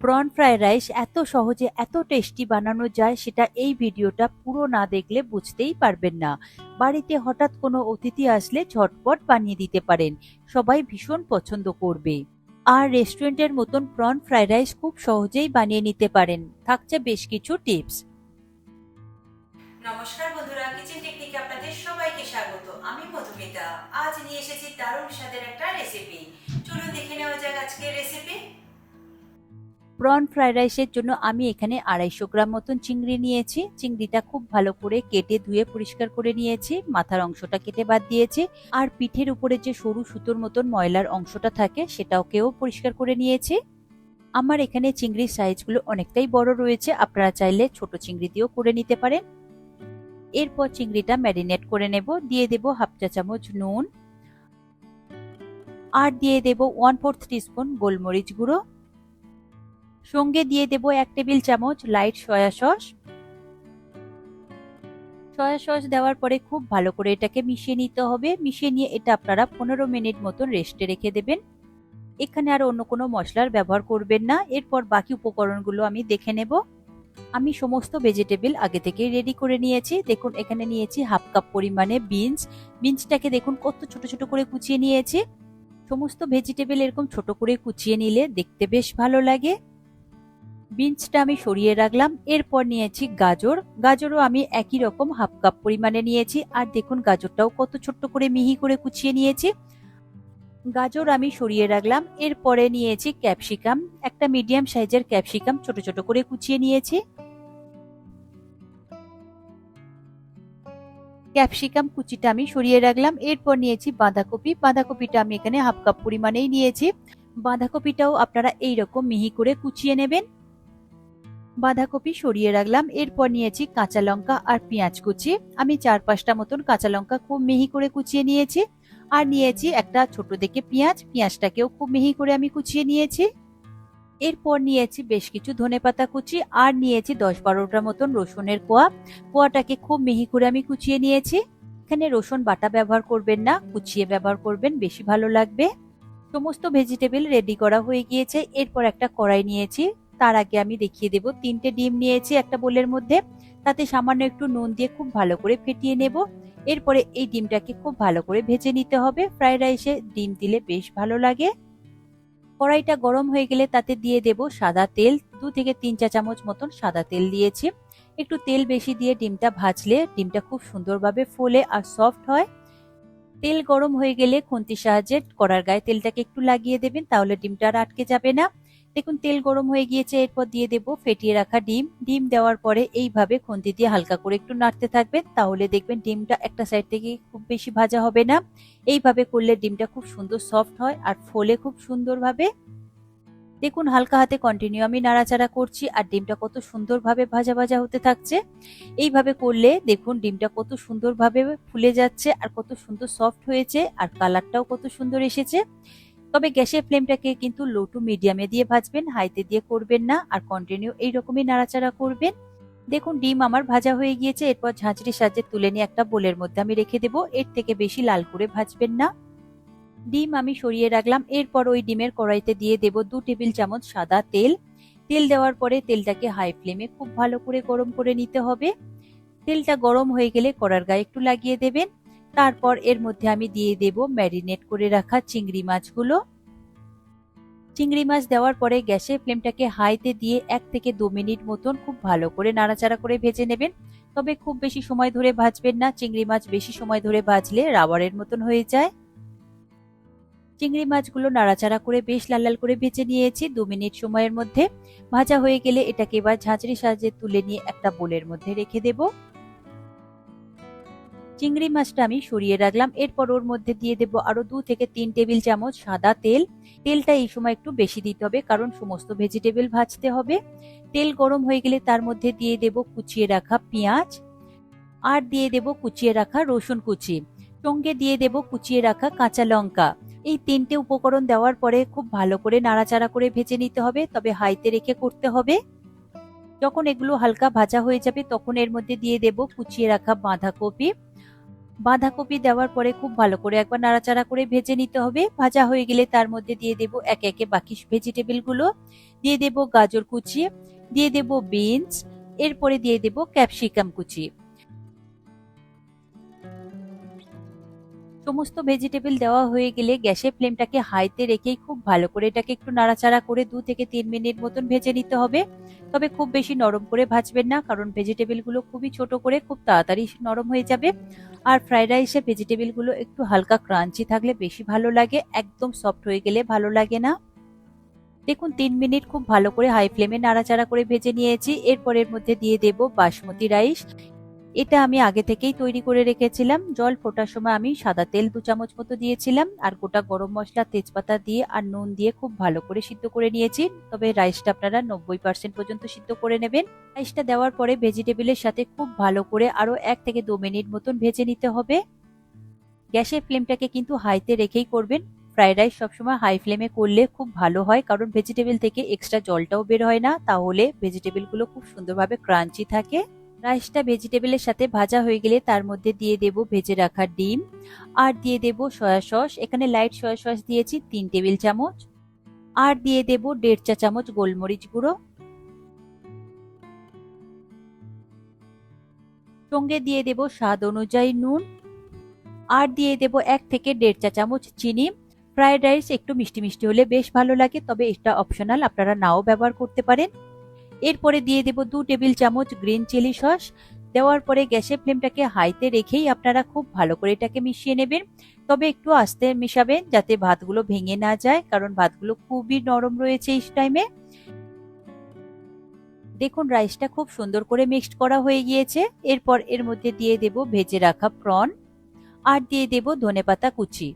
Prawn fried rice এত সহজে এত টেস্টি বানানো যায় সেটা এই ভিডিওটা পুরো না দেখলে বুঝতেই পারবেন না। বাড়িতে হঠাৎ কোনো অতিথি আসলে ঝটপট বানিয়ে দিতে পারেন, সবাই ভীষণ পছন্দ করবে। আর রেস্টুরেন্টের মতন প্রন ফ্রাইড রাইস খুব সহজেই বানিয়ে নিতে পারেন। থাকছে বেশ কিছু টিপস। নমস্কার বন্ধুরা, কিচেন টেকনিকে আপনাদের সবাইকে স্বাগত। আমি মধুমিতা। আজ নিয়ে এসেছি দারুণ স্বাদের একটা রেসিপি। চলুন দেখে নেওয়া যাক আজকের রেসিপি। প্রন ফ্রাইড রাইসের জন্য আমি এখানে 250 গ্রাম মতন চিংড়ি নিয়েছি। চিংড়িটা খুব ভালো করে কেটে ধুয়ে পরিষ্কার করে নিয়েছি, মাথার অংশটা কেটে বাদ দিয়েছি। আর পিঠের উপরে যে সরু সুতোর মতন ময়লার অংশটা থাকে সেটাকেও পরিষ্কার করে নিয়েছি। আমার এখানে চিংড়ির সাইজগুলো অনেকটাই বড় রয়েছে, আপনারা চাইলে ছোট চিংড়ি দিয়েও করে নিতে পারেন। এরপর চিংড়িটা ম্যারিনেট করে নেব। দিয়ে দেব হাফ চা চামচ নুন, আর দিয়ে দেব 1/4 টিস্পুন গোলমরিচ গুঁড়ো। সঙ্গে দিয়ে দেব 1 টেবিল চামচ light soya sauce. Soya sauce দেওয়ার পরে খুব ভালো করে এটাকে মিশিয়ে নিতে হবে। মিশিয়ে নিয়ে এটা আপনারা 15 মিনিট মতন রেস্টে রেখে দেবেন। এখানে আর অন্য কোনো মশলার ব্যবহার করবেন না। এরপর বাকি উপকরণগুলো আমি দেখে নেব। আমি সমস্ত ভেজিটেবল আগে থেকে রেডি করে নিয়েছি। দেখুন এখানে নিয়েছি হাফ কাপ পরিমাণে বিনস। বিনসটাকে দেখুন কত ছোট ছোট করে কুচিয়ে নিয়েছি। সমস্ত ভেজিটেবল এরকম ছোট করে কুচিয়ে নিলে দেখতে বেশ ভালো লাগে। বিনসটা আমি সরিয়ে রাখলাম। এরপর নিয়েছি গাজর। গাজরও আমি একই রকম হাফ কাপ পরিমাণে নিয়েছি। আর দেখুন গাজরটাও কত ছোট্ট করে মিহি করে কুচিয়ে নিয়েছি। গাজর আমি সরিয়ে রাখলাম। এরপরে নিয়েছি ক্যাপসিকাম। একটা মিডিয়াম সাইজের ক্যাপসিকাম ছোট ছোট করে কুচিয়ে নিয়েছি। ক্যাপসিকাম কুচিটা আমি সরিয়ে রাখলাম। এরপর নিয়েছি বাঁধাকপি। বাঁধাকপিটা আমি এখানে হাফ কাপ পরিমাণেই নিয়েছি। বাঁধাকপিটাও আপনারা এইরকম মিহি করে কুচিয়ে নেবেন। বাঁধাকপি সরিয়ে রাখলাম। এরপর নিয়েছি কাঁচা লঙ্কা আর পেঁয়াজ কুচি। আমি 4-5টা মতন কাঁচা লঙ্কা খুব মিহি করে কুচিয়ে নিয়েছি। আর নিয়েছি একটা ছোট দেখে পেঁয়াজ। পেঁয়াজটাকেও খুব মিহি করে আমি কুচিয়ে নিয়েছি। এরপর নিয়েছি বেশ কিছু ধনেপাতা কুচি। আর নিয়েছি 10-12টা মতন রসুনের কোয়া। কোয়াটাকে খুব মিহি করে আমি কুচিয়ে নিয়েছি। এখানে রসুন বাটা ব্যবহার করবেন না, কুচিয়ে ব্যবহার করবেন, বেশি ভালো লাগবে। সমস্ত ভেজিটেবল রেডি করা হয়ে গিয়েছে। এরপর একটা কড়াই নিয়েছি। তার আগে আমি দেখিয়ে দেব, 3টে ডিম নিয়েছি একটা বোলের মধ্যে। তাতে সামান্য একটু নুন দিয়ে খুব ভালো করে ফেটিয়ে নেব। এরপরে এই ডিমটাকে খুব ভালো করে ভেজে নিতে হবে। ফ্রাইড রাইসে ডিম দিলে বেশ ভালো লাগে। কড়াইটা গরম হয়ে গেলে তাতে দিয়ে দেব সাদা তেল। 2 থেকে 3 চা চামচ মতন সাদা তেল দিয়েছি। একটু তেল বেশি দিয়ে ডিমটা ভাজলে ডিমটা খুব সুন্দরভাবে ফোলে আর সফট হয়। তেল গরম হয়ে গেলে খুন্তির সাহায্যে কড়ার গায়ে তেলটাকে একটু লাগিয়ে দেবেন, তাহলে ডিমটা আর আটকে যাবে না। দেখুন তেল গরম হয়ে গিয়েছে। এরপর দিয়ে দেব ফেটিয়ে রাখা ডিম। ডিম দেওয়ার পরে এইভাবে খুন্তি দিয়ে হালকা করে একটু নাড়তে থাকবেন, তাহলে দেখবেন ডিমটা একটা সাইড থেকে খুব বেশি ভাজা হবে না। এইভাবে করলে ডিমটা খুব সুন্দর সফট হয় আর ফোলে খুব সুন্দরভাবে। দেখুন হালকা হাতে কন্টিনিউ আমি নাড়াচাড়া করছি আর ডিমটা কত সুন্দরভাবে ভাজা ভাজা হতে থাকছে। এইভাবে করলে দেখুন ডিমটা কত সুন্দরভাবে ফুলে যাচ্ছে আর কত সুন্দর সফট হয়েছে আর কালারটাও কত সুন্দর এসেছে। তবে গ্যাসের ফ্লেমটাকে কিন্তু লো টু মিডিয়ামে দিয়ে ভাজবেন, হাইতে দিয়ে করবেন না। আর কন্টিনিউ এইরকমই নাড়াচাড়া করবেন। দেখুন ডিম আমার ভাজা হয়ে গিয়েছে। এরপর ঝাঁঝরির সাহায্যে তুলে নিয়ে একটা বোলের মধ্যে আমি রেখে দেবো। এর থেকে বেশি লাল করে ভাজবেন না। ডিম আমি সরিয়ে রাখলাম। এরপর ওই ডিমের কড়াইতে দিয়ে দেব 2 টেবিল চামচ সাদা তেল। তেল দেওয়ার পরে তেলটাকে হাই ফ্লেমে খুব ভালো করে গরম করে নিতে হবে। তেলটা গরম হয়ে গেলে কড়ার গায়ে একটু লাগিয়ে দেবেন। তারপর এর মধ্যে আমি দিয়ে দেব ম্যারিনেট করে রাখা চিংড়ি মাছগুলো। চিংড়ি মাছ দেওয়ার পরে গ্যাসের ফ্লেমটাকে হাইতে দিয়ে 1 থেকে 2 মিনিট মতন খুব ভালো করে নাড়াচাড়া করে ভেজে নেবেন। তবে খুব বেশি সময় ধরে ভাজবেন না, চিংড়ি মাছ বেশি সময় ধরে ভাজলে রাবারের মতন হয়ে যায়। চিংড়ি মাছগুলো নাড়াচাড়া করে বেশ লাল লাল করে ভেজে নিয়েছি 2 মিনিট সময়ের মধ্যে। ভাজা হয়ে গেলে এটাকে এবার ঝাঁঝরির সাহায্যে তুলে নিয়ে একটা বোলের মধ্যে রেখে দেব। চিংড়ি মাছটা আমি সরিয়ে রাখলাম। এরপর ওর মধ্যে দিয়ে দেব আরো 2 থেকে 3 টেবিল চামচ সাদা তেল। তেলটা এই সময় একটু বেশি দিতে হবে, কারণ সমস্ত ভেজিটেবল ভাজতে হবে। তেল গরম হয়ে গেলে তার মধ্যে দিয়ে দেব কুচিয়ে রাখা পেঁয়াজ। আর দিয়ে দেব কুচিয়ে রাখা রসুন কুচি। সঙ্গে দিয়ে দেব কুচিয়ে রাখা কাঁচা লঙ্কা। এই 3টে উপকরণ দেওয়ার পরে খুব ভালো করে নাড়াচাড়া করে ভেজে নিতে হবে, তবে হাইতে রেখে করতে হবে। যখন এগুলো হালকা ভাজা হয়ে যাবে তখন এর মধ্যে দিয়ে দেব কুচিয়ে রাখা বাঁধাকপি। বাঁধাকপি দেওয়ার পরে খুব ভালো করে একবার নাড়াচাড়া করে ভেজে নিতে হবে। ভাজা হয়ে গেলে তার মধ্যে দিয়ে দেব একে একে বাকি ভেজিটেবল গুলো, দিয়ে দেব গাজর কুচি, দিয়ে দেব বিনস, এরপরে দিয়ে দেব ক্যাপসিকাম কুচি। সমস্ত ভেজিটেবল দেওয়া হয়ে গেলে গ্যাসের ফ্লেমটাকে হাইতে রেখেই খুব ভালো করে এটাকে একটু নাড়াচাড়া করে 2 থেকে 3 মিনিট মতন ভেজে নিতে হবে। তবে খুব বেশি নরম করে ভাজবেন না, কারণ ভেজিটেবল গুলো খুবই ছোট করে খুব তাড়াতাড়ি নরম হয়ে যাবে। আর ফ্রাইড রাইসে ভেজিটেবল গুলো একটু হালকা ক্রাঞ্চি থাকলে বেশি ভালো লাগে, একদম সফট হয়ে গেলে ভালো লাগে না। দেখুন 3 মিনিট খুব ভালো করে হাই ফ্লেমে নাড়াচাড়া করে ভেজে নিয়েছি। এরপর এর মধ্যে দিয়ে দেব বাসমতি রাইস। এটা আমি আগে থেকেই তৈরি করে রেখেছিলাম। জল ফোটার সময় আমি সাদা তেল 2 চামচ মতো দিয়েছিলাম আর গোটা গরম মশলা, তেজপাতা দিয়ে আর নুন দিয়ে খুব ভালো করে সিদ্ধ করে নিয়েছি। তবে রাইসটা আপনারা 90% পর্যন্ত সিদ্ধ করে নেবেন। রাইসটা দেওয়ার পরে ভেজিটেবলের সাথে খুব ভালো করে আরো 1 থেকে 2 মিনিট মতন ভেজে নিতে হবে। গ্যাসের ফ্লেমটাকে কিন্তু হাইতে রেখেই করবেন। ফ্রাইড রাইস সবসময় হাই ফ্লেমে করলে খুব ভালো হয়, কারণ ভেজিটেবল থেকে এক্সট্রা জলটাও বের হয় না, তাহলে ভেজিটেবল গুলো খুব সুন্দরভাবে ক্রাঞ্চি থাকে। রাইসটা ভেজিটেবলের সাথে ভাজা হয়ে গেলে তার মধ্যে দিয়ে দেব ভেজে রাখা ডিম আর দিয়ে দেব সয়া সস। এখানে লাইট সয়া সস দিয়েছি 3 টেবিল চামচ, আর দিয়ে দেব 1.5 চা চামচ গোলমরিচ গুঁড়ো। সঙ্গে দিয়ে দেব স্বাদ অনুযায়ী নুন, আর দিয়ে দেব 1 থেকে 1.5 চা চামচ চিনি। ফ্রাইড রাইস একটু মিষ্টি মিষ্টি হলে বেশ ভালো লাগে, তবে এটা অপশনাল, আপনারা নাও ব্যবহার করতে পারেন। এরপরে দিয়ে দেব 2 টেবিল চামচ গ্রিন চিলি সস। দেওয়ার পরে গ্যাসের ফ্লেমটাকে হাইতে রেখেই আপনারা খুব ভালো করে এটাকে মিশিয়ে নেবেন। তবে একটু আস্তে মিশাবেন যাতে ভাতগুলো ভেঙে না যায়, কারণ ভাতগুলো খুবই নরম রয়েছে এই টাইমে। দেখুন রাইসটা খুব সুন্দর করে মিক্সড করা হয়ে গিয়েছে। এরপর এর মধ্যে দিয়ে দেব ভেজে রাখা প্রন আর দিয়ে দেব ধনেপাতা কুচি।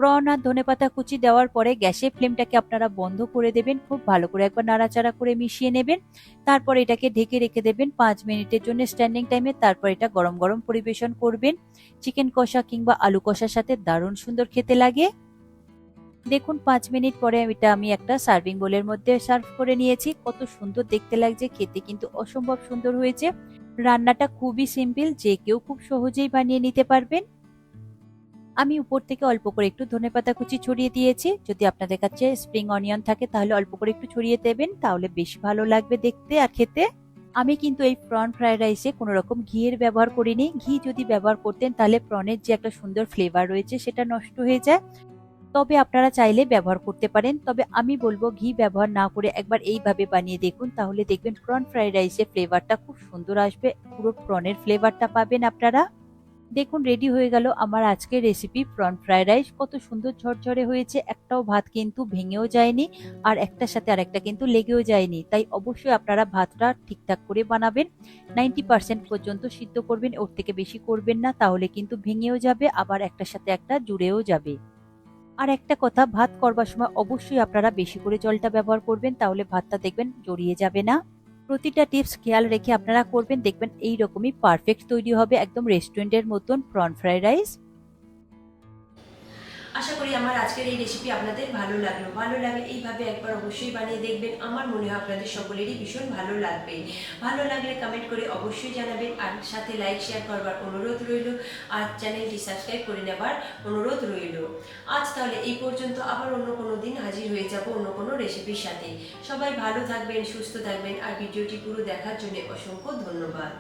প্রন আর ধনেপাতা কুচি দেওয়ার পরে গ্যাসের ফ্লেমটাকে আপনারা বন্ধ করে দেবেন। খুব ভালো করে একবার নাড়াচাড়া করে মিশিয়ে নেবেন। তারপর এটাকে ঢেকে রেখে দেবেন 5 মিনিটের জন্য স্ট্যান্ডিং টাইমে। তারপর এটা গরম গরম পরিবেশন করবেন। চিকেন কষা কিংবা আলু কষার সাথে দারুণ সুন্দর খেতে লাগে। দেখুন 5 মিনিট পরে এটা আমি একটা সার্ভিং বোলের মধ্যে সার্ভ করে নিয়েছি। কত সুন্দর দেখতে লাগছে, খেতে কিন্তু অসম্ভব সুন্দর হয়েছে। রান্নাটা খুবই সিম্পল, যে কেউ খুব সহজেই বানিয়ে নিতে পারবেন। আমি উপর থেকে অল্প করে একটু ধনেপাতা কুচি ছড়িয়ে দিয়েছি। যদি আপনাদের কাছে স্প্রিং অনিয়ন থাকে তাহলে অল্প করে একটু ছড়িয়ে দেবেন, তাহলে বেশ ভালো লাগবে দেখতে আর খেতে। আমি কিন্তু এই প্রন ফ্রাইড রাইসে কোনো রকম ঘিয়ের ব্যবহার করিনি। ঘি যদি ব্যবহার করতেন তাহলে প্রনের যে একটা সুন্দর ফ্লেভার রয়েছে সেটা নষ্ট হয়ে যায়। তবে আপনারা চাইলে ব্যবহার করতে পারেন, তবে আমি বলবো ঘি ব্যবহার না করে একবার এইভাবে বানিয়ে দেখুন, তাহলে দেখবেন প্রন ফ্রাইড রাইসের ফ্লেভারটা খুব সুন্দর আসবে, পুরো প্রনের ফ্লেভারটা পাবেন আপনারা। দেখুন রেডি হয়ে গেল আমার আজকের রেসিপি প্রন ফ্রাইড রাইস। কত সুন্দর ঝরঝরে হয়েছে, একটাও ভাত কিন্তু ভেঙেও যায়নি আর একটার সাথে আরেকটা কিন্তু লেগেও যায়নি। তাই অবশ্যই আপনারা ভাতটা ঠিকঠাক করে বানাবেন, 90% পর্যন্ত সিদ্ধ করবেন, ওর থেকে বেশি করবেন না, তাহলে কিন্তু ভেঙেও যাবে আবার একটার সাথে একটা জুড়েও যাবে। আর একটা কথা, ভাত করবার সময় অবশ্যই আপনারা বেশি করে জলটা ব্যবহার করবেন, তাহলে ভাতটা দেখবেন জড়িয়ে যাবে না। প্রতিটা টিপস খেয়াল রেখে আপনারা করবেন, দেখবেন এই রকমই পারফেক্ট তৈরি হবে, একদম রেস্টুরেন্টের মতন প্রন ফ্রাইড রাইস। আশা করি আমার আজকের এই রেসিপি আপনাদের ভালো লাগলো। ভালো লাগলে এইভাবে একবার অবশ্যই বানিয়ে দেখবেন। আমার মনে হয় আপনাদের সকলেরই ভীষণ ভালো লাগবে। ভালো লাগলে কমেন্ট করে অবশ্যই জানাবেন, আর সাথে লাইক শেয়ার করবার অনুরোধ রইল, আর চ্যানেলটি সাবস্ক্রাইব করে নেবার অনুরোধ রইল। আজ তাহলে এই পর্যন্ত, আবার অন্য কোনো দিন হাজির হয়ে যাব অন্য কোনো রেসিপির সাথে। সবাই ভালো থাকবেন, সুস্থ থাকবেন, আর ভিডিওটি পুরো দেখার জন্য অসংখ্য ধন্যবাদ।